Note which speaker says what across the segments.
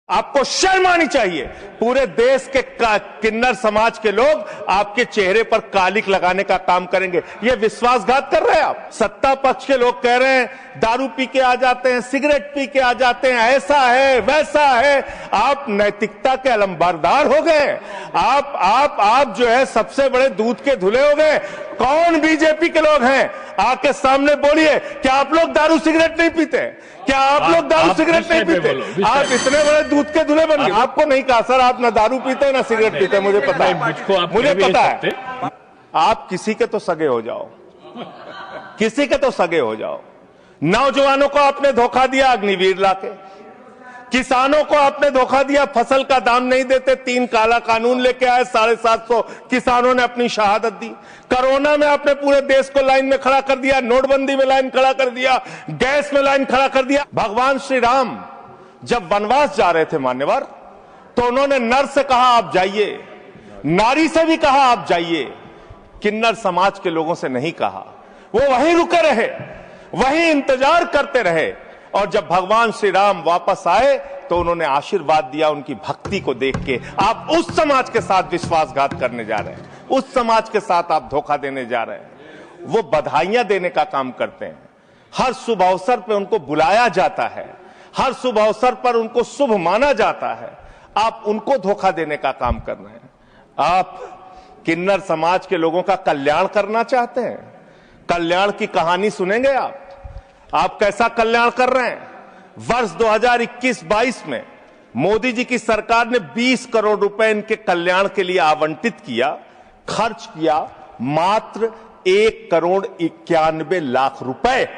Speaker 1: आपको शर्म आनी चाहिए। पूरे देश के किन्नर समाज के लोग आपके चेहरे पर कालिक लगाने का काम करेंगे। ये विश्वासघात कर रहे हैं आप। सत्ता पक्ष के लोग कह रहे हैं दारू पी के आ जाते हैं, सिगरेट पी के आ जाते हैं, ऐसा है वैसा है। आप नैतिकता के अलंबरदार हो गए। आप जो है सबसे बड़े दूध के धुले हो गए। कौन बीजेपी के लोग हैं आके सामने बोलिए, क्या आप लोग दारू सिगरेट नहीं पीते? क्या आप लोग दारू सिगरेट नहीं पीते? आप इतने बड़े दूध के धुले बन गए। आपको नहीं कहा सर, आप ना दारू पीते ना सिगरेट पीते, मुझे पता है, मुझे पता है। आप किसी के तो सगे हो जाओ, किसी के तो सगे हो जाओ। नौजवानों को आपने धोखा दिया अग्निवीर लाके, किसानों को आपने धोखा दिया, फसल का दाम नहीं देते, 3 काला कानून लेके आए, 750 किसानों ने अपनी शहादत दी। कोरोना में आपने पूरे देश को लाइन में खड़ा कर दिया, नोटबंदी में लाइन खड़ा कर दिया, गैस में लाइन खड़ा कर दिया। भगवान श्री राम जब वनवास जा रहे थे मान्यवर, तो उन्होंने नर से कहा आप जाइए, नारी से भी कहा आप जाइए, किन्नर समाज के लोगों से नहीं कहा। वो वहीं रुके रहे, वहीं इंतजार करते रहे, और जब भगवान श्री राम वापस आए तो उन्होंने आशीर्वाद दिया उनकी भक्ति को देख के। आप उस समाज के साथ विश्वासघात करने जा रहे हैं, उस समाज के साथ आप धोखा देने जा रहे हैं। वो बधाइयां देने का काम करते हैं, हर शुभ अवसर पर उनको बुलाया जाता है, हर शुभ अवसर पर उनको शुभ माना जाता है। आप उनको धोखा देने का काम कर रहे हैं। आप किन्नर समाज के लोगों का कल्याण करना चाहते हैं? कल्याण की कहानी सुनेंगे आप कैसा कल्याण कर रहे हैं। वर्ष 2021-22 में मोदी जी की सरकार ने 20 करोड़ रुपए इनके कल्याण के लिए आवंटित किया, खर्च किया मात्र 1 करोड़ 91 लाख रुपए,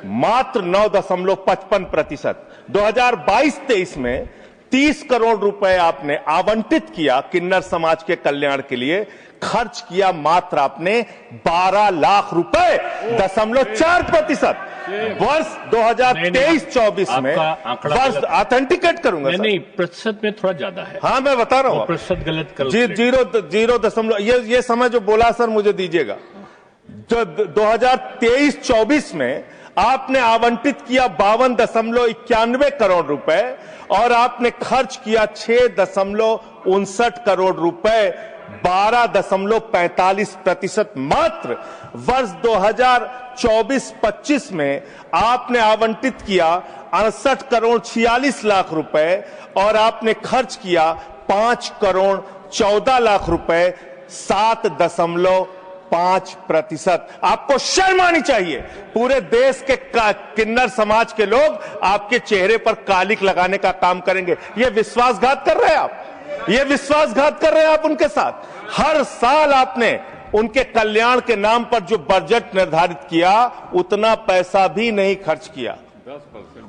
Speaker 1: मात्र 9.55%। 2022-23 में 30 करोड़ रुपए आपने आवंटित किया किन्नर समाज के कल्याण के लिए, खर्च किया मात्र आपने 12 लाख रुपए, 0.4%। वर्ष 2023-24 में वर्ष ऑथेंटिकेट करूंगा
Speaker 2: नहीं, प्रतिशत में थोड़ा ज्यादा है।
Speaker 1: हाँ मैं बता रहा हूँ,
Speaker 2: प्रतिशत गलत करो।
Speaker 1: 0.0 ये समय जो बोला सर मुझे दीजिएगा। जो 2023-24 में आपने आवंटित किया 52.91 करोड़ रुपए और आपने खर्च किया 6.59 करोड़ रुपए, 12.45% मात्र। वर्ष 2024-25 में आपने आवंटित किया 68 करोड़ 46 लाख रुपए और आपने खर्च किया 5 करोड़ 14 लाख रुपए, 7.5%। आपको शर्म आनी चाहिए। पूरे देश के किन्नर समाज के लोग आपके चेहरे पर कालिक लगाने का काम करेंगे। ये विश्वासघात कर रहे हैं आप, ये विश्वासघात कर रहे हैं आप उनके साथ। हर साल आपने उनके कल्याण के नाम पर जो बजट निर्धारित किया, उतना पैसा भी नहीं खर्च किया,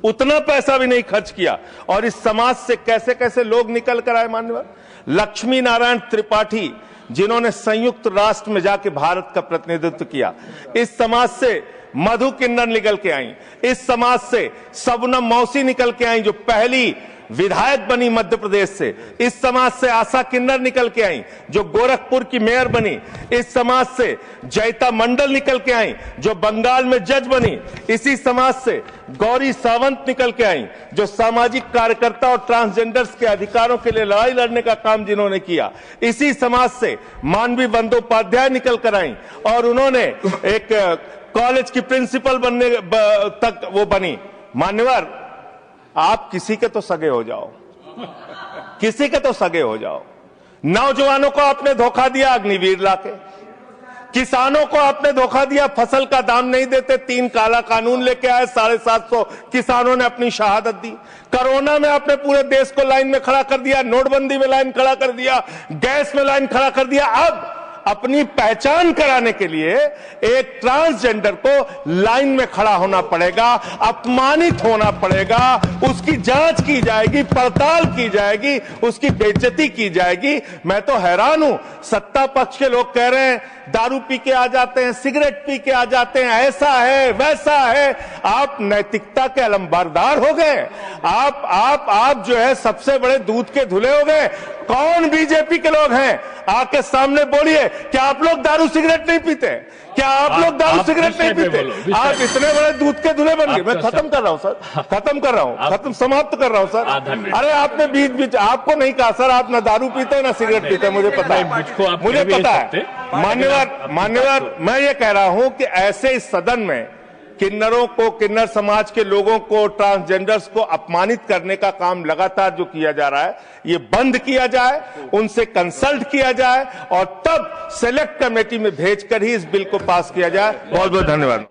Speaker 1: उतना पैसा भी नहीं खर्च किया। और इस समाज से कैसे कैसे लोग निकल कर आए मान्यवर। लक्ष्मी नारायण त्रिपाठी, जिन्होंने संयुक्त राष्ट्र में जाके भारत का प्रतिनिधित्व किया, इस समाज से मधु किन्नर निकल के आई, इस समाज से सबनम मौसी निकल के आई जो पहली विधायक बनी मध्य प्रदेश से, इस समाज से आशा किन्नर निकल के आई जो गोरखपुर की मेयर बनी, इस समाज से जयता मंडल निकल के आई जो बंगाल में जज बनी, इसी समाज से गौरी सावंत निकल के आई जो सामाजिक कार्यकर्ता और ट्रांसजेंडर्स के अधिकारों के लिए लड़ाई लड़ने का काम जिन्होंने किया, इसी समाज से मानवी बंदोपाध्याय निकल कर आई और उन्होंने एक कॉलेज की प्रिंसिपल बनने तक वो बनी। मान्यवर, आप किसी के तो सगे हो जाओ, किसी के तो सगे हो जाओ। नौजवानों को आपने धोखा दिया अग्निवीर लाके, किसानों को आपने धोखा दिया, फसल का दाम नहीं देते, 3 काला कानून लेके आए, 750 किसानों ने अपनी शहादत दी। कोरोना में आपने पूरे देश को लाइन में खड़ा कर दिया, नोटबंदी में लाइन खड़ा कर दिया, गैस में लाइन खड़ा कर दिया। अब अपनी पहचान कराने के लिए एक ट्रांसजेंडर को लाइन में खड़ा होना पड़ेगा, अपमानित होना पड़ेगा, उसकी जांच की जाएगी, पड़ताल की जाएगी, उसकी बेइज्जती की जाएगी। मैं तो हैरान हूं, सत्ता पक्ष के लोग कह रहे हैं दारू पी के आ जाते हैं, सिगरेट पी के आ जाते हैं, ऐसा है वैसा है। आप नैतिकता के अलंबरदार हो गए। आप जो है सबसे बड़े दूध के धुले हो गए। कौन बीजेपी के लोग हैं आके सामने बोलिए, क्या आप लोग दारू सिगरेट नहीं पीते? क्या आप लोग दारू सिगरेट नहीं पीते? आप इतने बड़े दूध के धुले बन गए। मैं खत्म कर रहा हूं सर, खत्म कर रहा हूं, समाप्त कर रहा हूं सर। अरे आपने बीच आपको नहीं कहा सर, आप ना दारू पीते हैं ना सिगरेट पीते हैं, मुझे पता है, मुझे पता है। मान्यवर, मैं ये कह रहा हूं कि ऐसे इस सदन में किन्नरों को, किन्नर समाज के लोगों को, ट्रांसजेंडर्स को अपमानित करने का काम लगातार जो किया जा रहा है, ये बंद किया जाए, उनसे कंसल्ट किया जाए और तब सेलेक्ट कमेटी में भेजकर ही इस बिल को पास किया जाए। बहुत बहुत धन्यवाद।